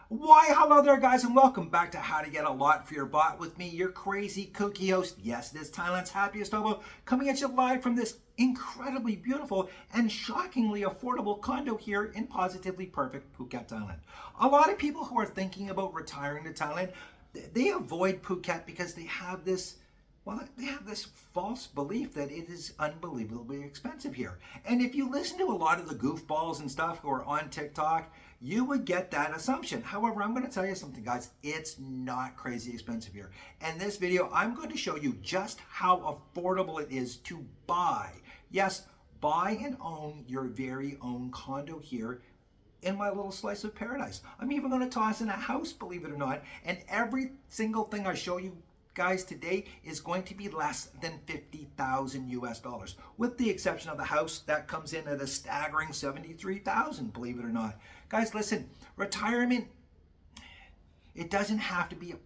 Why, hello there, guys, and welcome back to How to Get a Lot for Your Bot with me, your crazy kooky host. Yes, it is Thailand's happiest hobo, coming at you live from this incredibly beautiful and shockingly affordable condo here in positively perfect Phuket, Thailand. A lot of people who are thinking about retiring to Thailand, they avoid Phuket because they have this false belief that it is unbelievably expensive here. And if you listen to a lot of the goofballs and stuff who are on TikTok, you would get that assumption. However, I'm going to tell you something, guys. It's not crazy expensive here. In this video, I'm going to show you just how affordable it is to buy. Yes, buy and own your very own condo here in my little slice of paradise. I'm even going to toss in a house, believe it or not. And every single thing I show you guys today is going to be less than 50,000 US dollars, with the exception of the house that comes in at a staggering 73,000, believe it or not. Guys, listen, retirement, it doesn't have to be a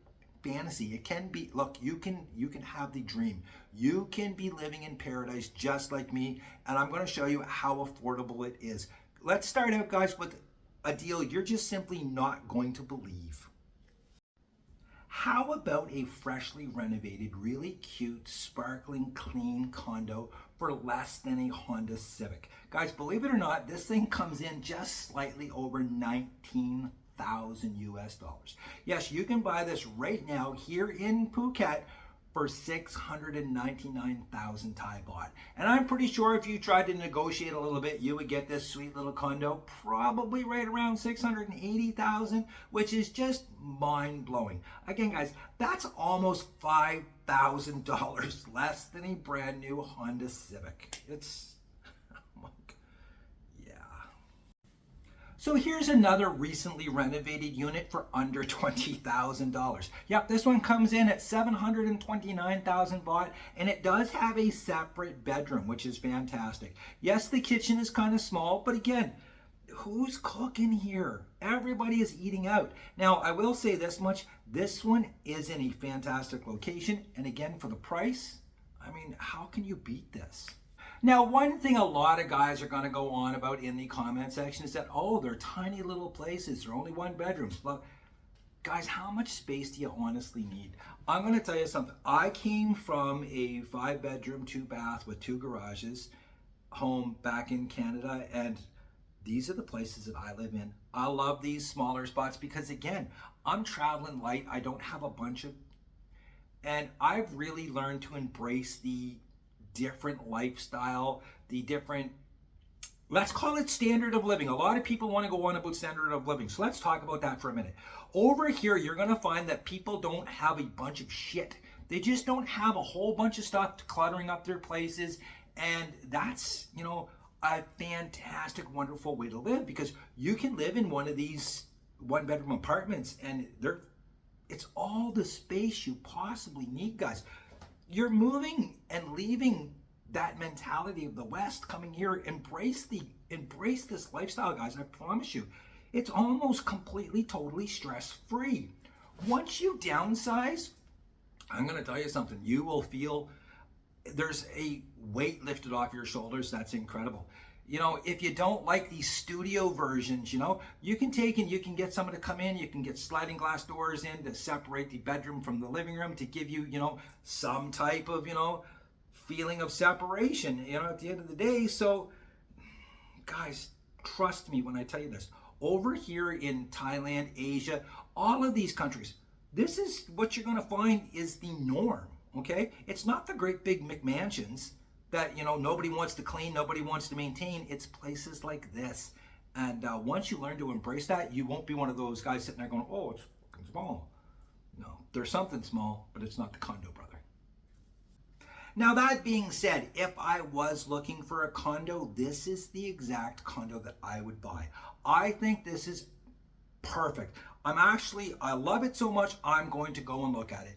fantasy. It can be, look, you can have the dream. You can be living in paradise just like me, and I'm going to show you how affordable it is. Let's start out, guys, with a deal you're just simply not going to believe. How about a freshly renovated, really cute, sparkling, clean condo for less than a Honda Civic? Guys, believe it or not, this thing comes in just slightly over 19,000 US dollars. Yes, you can buy this right now here in Phuket for 699,000 Thai baht. And I'm pretty sure if you tried to negotiate a little bit, you would get this sweet little condo probably right around 680,000, which is just mind-blowing. Again, guys, that's almost $5,000 less than a brand new Honda Civic. It's, yeah. So here's another recently renovated unit for under $20,000. Yep, this one comes in at 729,000 baht, and it does have a separate bedroom, which is fantastic. Yes, the kitchen is kind of small, but again, who's cooking here? Everybody is eating out. Now, I will say this much, this one is in a fantastic location, and again, for the price, I mean, how can you beat this? Now, one thing a lot of guys are going to go on about in the comment section is that, oh, they're tiny little places. They're only one bedrooms. But guys, how much space do you honestly need? I'm going to tell you something. I came from a 5-bedroom, 2-bath with 2 garages home back in Canada, and these are the places that I live in. I love these smaller spots because, again, I'm traveling light. I don't have a bunch of, and I've really learned to embrace the different lifestyle, the different, let's call it standard of living. A lot of people want to go on about standard of living, so let's talk about that for a minute. Over here, you're going to find that people don't have a bunch of shit. They just don't have a whole bunch of stuff cluttering up their places, and that's, you know, a fantastic, wonderful way to live, because you can live in one of these 1-bedroom apartments, and it's all the space you possibly need, guys. You're moving and leaving that mentality of the West, coming here. Embrace this lifestyle, guys. I promise you, it's almost completely, totally stress-free. Once you downsize, I'm going to tell you something. You will feel there's a weight lifted off your shoulders. That's incredible. You know, if you don't like these studio versions, you know, you can get someone to come in, you can get sliding glass doors in to separate the bedroom from the living room to give you, you know, some type of, you know, feeling of separation, you know, at the end of the day. So, guys, trust me when I tell you this. Over here in Thailand, Asia, all of these countries, this is what you're going to find is the norm, okay? It's not the great big McMansions that, you know, nobody wants to clean, nobody wants to maintain. It's places like this. And once you learn to embrace that, you won't be one of those guys sitting there going, oh, it's fucking small. No, there's something small, but it's not the condo, brother. Now, that being said, if I was looking for a condo, this is the exact condo that I would buy. I think this is perfect. I love it so much, I'm going to go and look at it.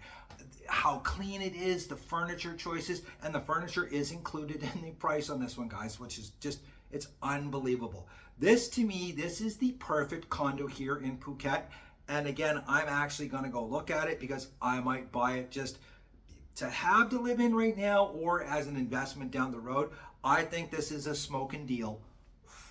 How clean it is, the furniture choices, and the furniture is included in the price on this one, guys, which is just, it's unbelievable. This, to me, this is the perfect condo here in Phuket. And again, I'm actually going to go look at it because I might buy it just to have to live in right now or as an investment down the road. I think this is a smoking deal.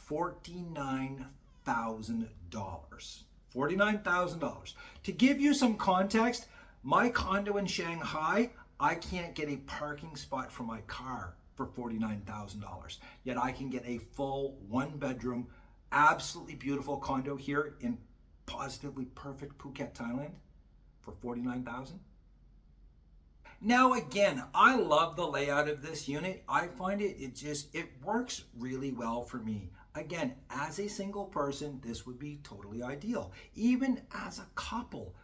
$49,000. $49,000. To give you some context, my condo in Shanghai, I can't get a parking spot for my car for $49,000. Yet I can get a full 1-bedroom, absolutely beautiful condo here in positively perfect Phuket, Thailand for $49,000. Now again, I love the layout of this unit. I find it works really well for me. Again, as a single person, this would be totally ideal. Even as a couple,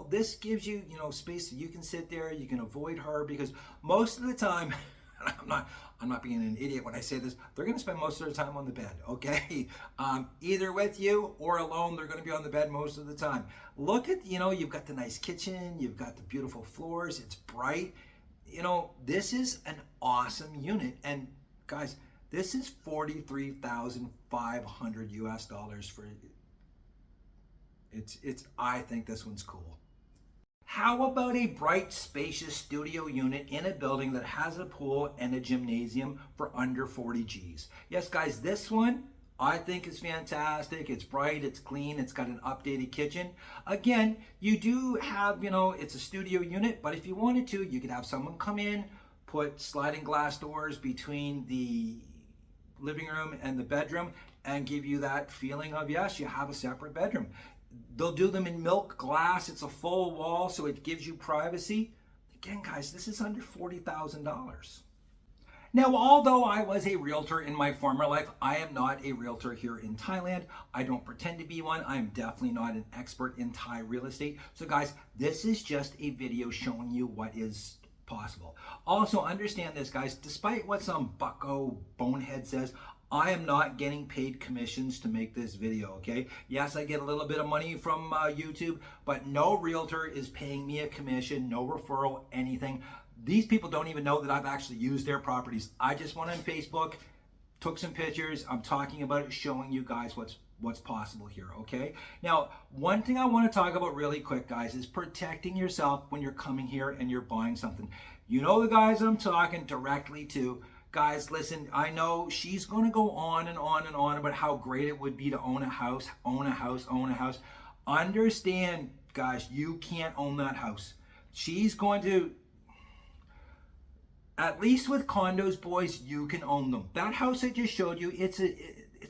this gives you, space that you can sit there, you can avoid her, because most of the time, I'm not being an idiot when I say this, they're going to spend most of their time on the bed, okay? Either with you or alone, they're going to be on the bed most of the time. Look at, you've got the nice kitchen, you've got the beautiful floors, it's bright. This is an awesome unit. And guys, this is $43,500 US dollars for I think this one's cool. How about a bright, spacious studio unit in a building that has a pool and a gymnasium for under 40 G's? Yes, guys, this one I think is fantastic. It's bright, it's clean, it's got an updated kitchen. Again, you do have, it's a studio unit, but if you wanted to, you could have someone come in, put sliding glass doors between the living room and the bedroom and give you that feeling of, yes, you have a separate bedroom. They'll do them in milk glass. It's a full wall, so it gives you privacy. Again, guys, this is under $40,000. Now, although I was a realtor in my former life, I am not a realtor here in Thailand. I don't pretend to be one. I'm definitely not an expert in Thai real estate. So guys, this is just a video showing you what is possible. Also, understand this, guys, despite what some bucko bonehead says, I am not getting paid commissions to make this video, okay? Yes, I get a little bit of money from YouTube, but no realtor is paying me a commission, no referral, anything. These people don't even know that I've actually used their properties. I just went on Facebook, took some pictures, I'm talking about it, showing you guys what's possible here, okay? Now, one thing I want to talk about really quick, guys, is protecting yourself when you're coming here and you're buying something. You know the guys I'm talking directly to. Guys, listen, I know she's going to go on and on and on about how great it would be to own a house, own a house, own a house. Understand, guys, you can't own that house. She's going to, at least with condos, boys, you can own them. That house I just showed you, it's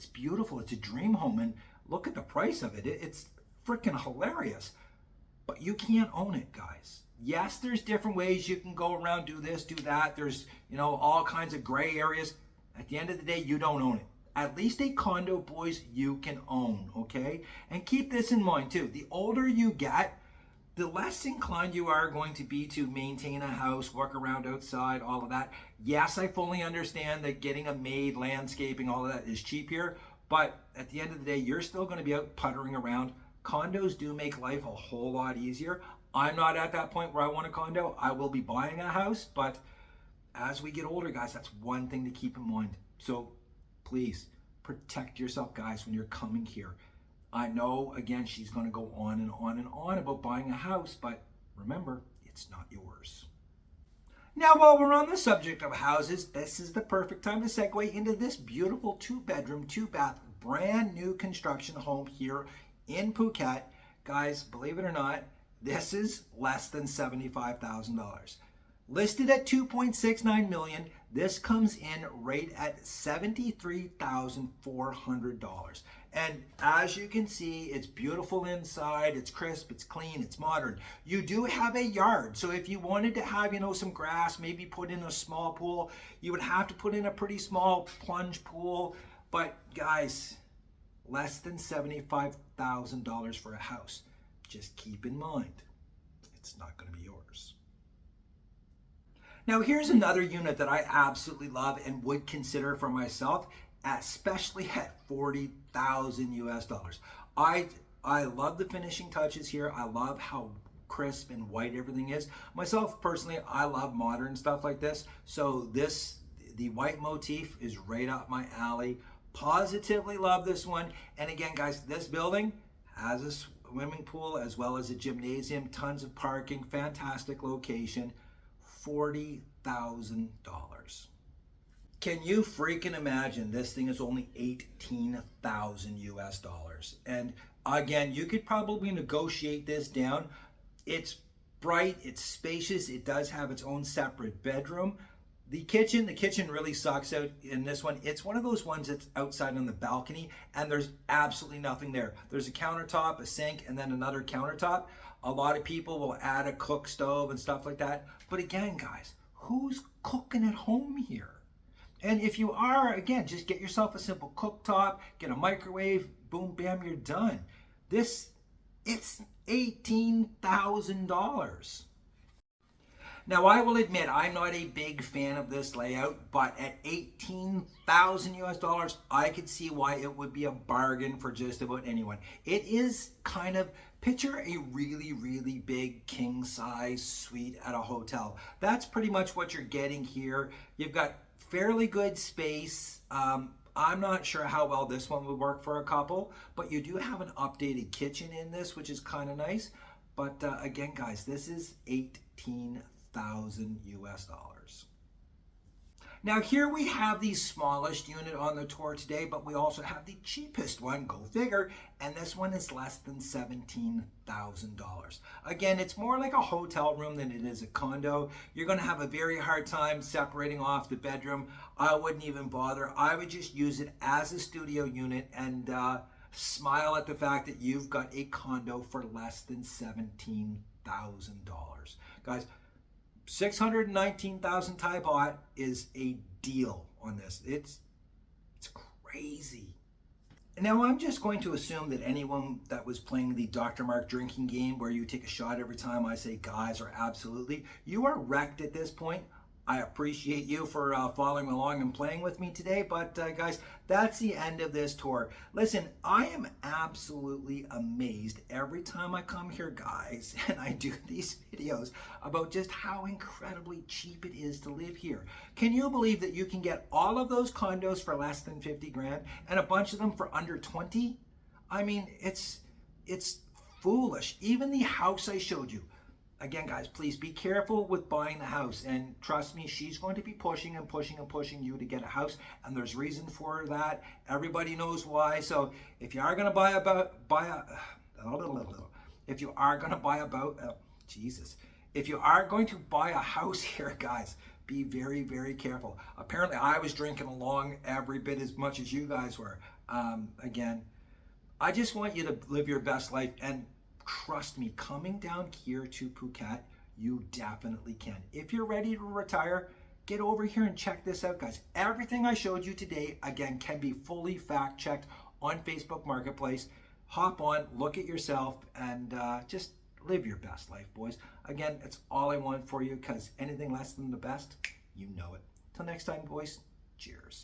beautiful. It's a dream home, and look at the price of it. It's freaking hilarious. But you can't own it, guys. Yes, there's different ways you can go around, do this, do that. There's, all kinds of gray areas. At the end of the day, you don't own it. At least a condo, boys, you can own, okay? And keep this in mind, too. The older you get, the less inclined you are going to be to maintain a house, work around outside, all of that. Yes, I fully understand that getting a maid, landscaping, all of that is cheap here. But at the end of the day, you're still going to be out puttering around. Condos do make life a whole lot easier. I'm not at that point where I want a condo. I will be buying a house, but as we get older, guys, that's one thing to keep in mind. So please protect yourself, guys, when you're coming here. I know, again, she's going to go on and on and on about buying a house, but remember, it's not yours. Now, while we're on the subject of houses, this is the perfect time to segue into this beautiful 2-bedroom, 2-bath, brand new construction home here in Phuket. Guys, believe it or not, this is less than $75,000. Listed at $2.69 million, this comes in right at $73,400. And as you can see, it's beautiful inside, it's crisp, it's clean, it's modern. You do have a yard, so if you wanted to have, some grass, maybe put in a small pool, you would have to put in a pretty small plunge pool. But guys, less than $75,000 for a house. Just keep in mind, it's not going to be yours. Now here's another unit that I absolutely love and would consider for myself, especially at $40,000 US dollars. I love the finishing touches here. I love how crisp and white everything is. Myself personally, I love modern stuff like this. So the white motif is right up my alley. Positively love this one. And again, guys, this building has a swimming pool as well as a gymnasium, tons of parking, fantastic location, $40,000. Can you freaking imagine this thing is only $18,000 US dollars? And Again, you could probably negotiate this down. It's bright, it's spacious, it does have its own separate bedroom. The kitchen really sucks out in this one. It's one of those ones that's outside on the balcony and there's absolutely nothing there. There's a countertop, a sink, and then another countertop. A lot of people will add a cook stove and stuff like that. But again, guys, who's cooking at home here? And if you are, again, just get yourself a simple cooktop, get a microwave, boom, bam, you're done. It's $18,000. Now, I will admit, I'm not a big fan of this layout, but at 18,000 US dollars, I could see why it would be a bargain for just about anyone. It is kind of, picture a really, really big king size suite at a hotel. That's pretty much what you're getting here. You've got fairly good space. I'm not sure how well this one would work for a couple, but you do have an updated kitchen in this, which is kind of nice. But again, guys, this is 18,000 US dollars. Now here we have the smallest unit on the tour today, but we also have the cheapest one, go figure, and this one is less than $17,000. Again, it's more like a hotel room than it is a condo. You're gonna have a very hard time separating off the bedroom. I wouldn't even bother. I would just use it as a studio unit and smile at the fact that you've got a condo for less than $17,000. Guys, 619,000 Thai baht is a deal on this. It's crazy. Now I'm just going to assume that anyone that was playing the Dr. Mark drinking game where you take a shot every time I say guys or absolutely, you are wrecked at this point. I appreciate you for following along and playing with me today, but guys, that's the end of this tour. Listen, I am absolutely amazed every time I come here, guys, and I do these videos about just how incredibly cheap it is to live here. Can you believe that you can get all of those condos for less than 50 grand and a bunch of them for under 20? I mean, it's foolish. Even the house I showed you. Again, guys, please be careful with buying the house. And trust me, she's going to be pushing and pushing and pushing you to get a house. And there's reason for that. Everybody knows why. So if you are going to if you are going to buy a house here, guys, be very, very careful. Apparently, I was drinking along every bit as much as you guys were. Again, I just want you to live your best life. And trust me, coming down here to Phuket, you definitely can. If you're ready to retire, get over here and check this out, guys. Everything I showed you today, again, can be fully fact-checked on Facebook Marketplace. Hop on, look at yourself, and just live your best life, boys. Again, it's all I want for you, because anything less than the best, you know it. Till next time, boys, cheers.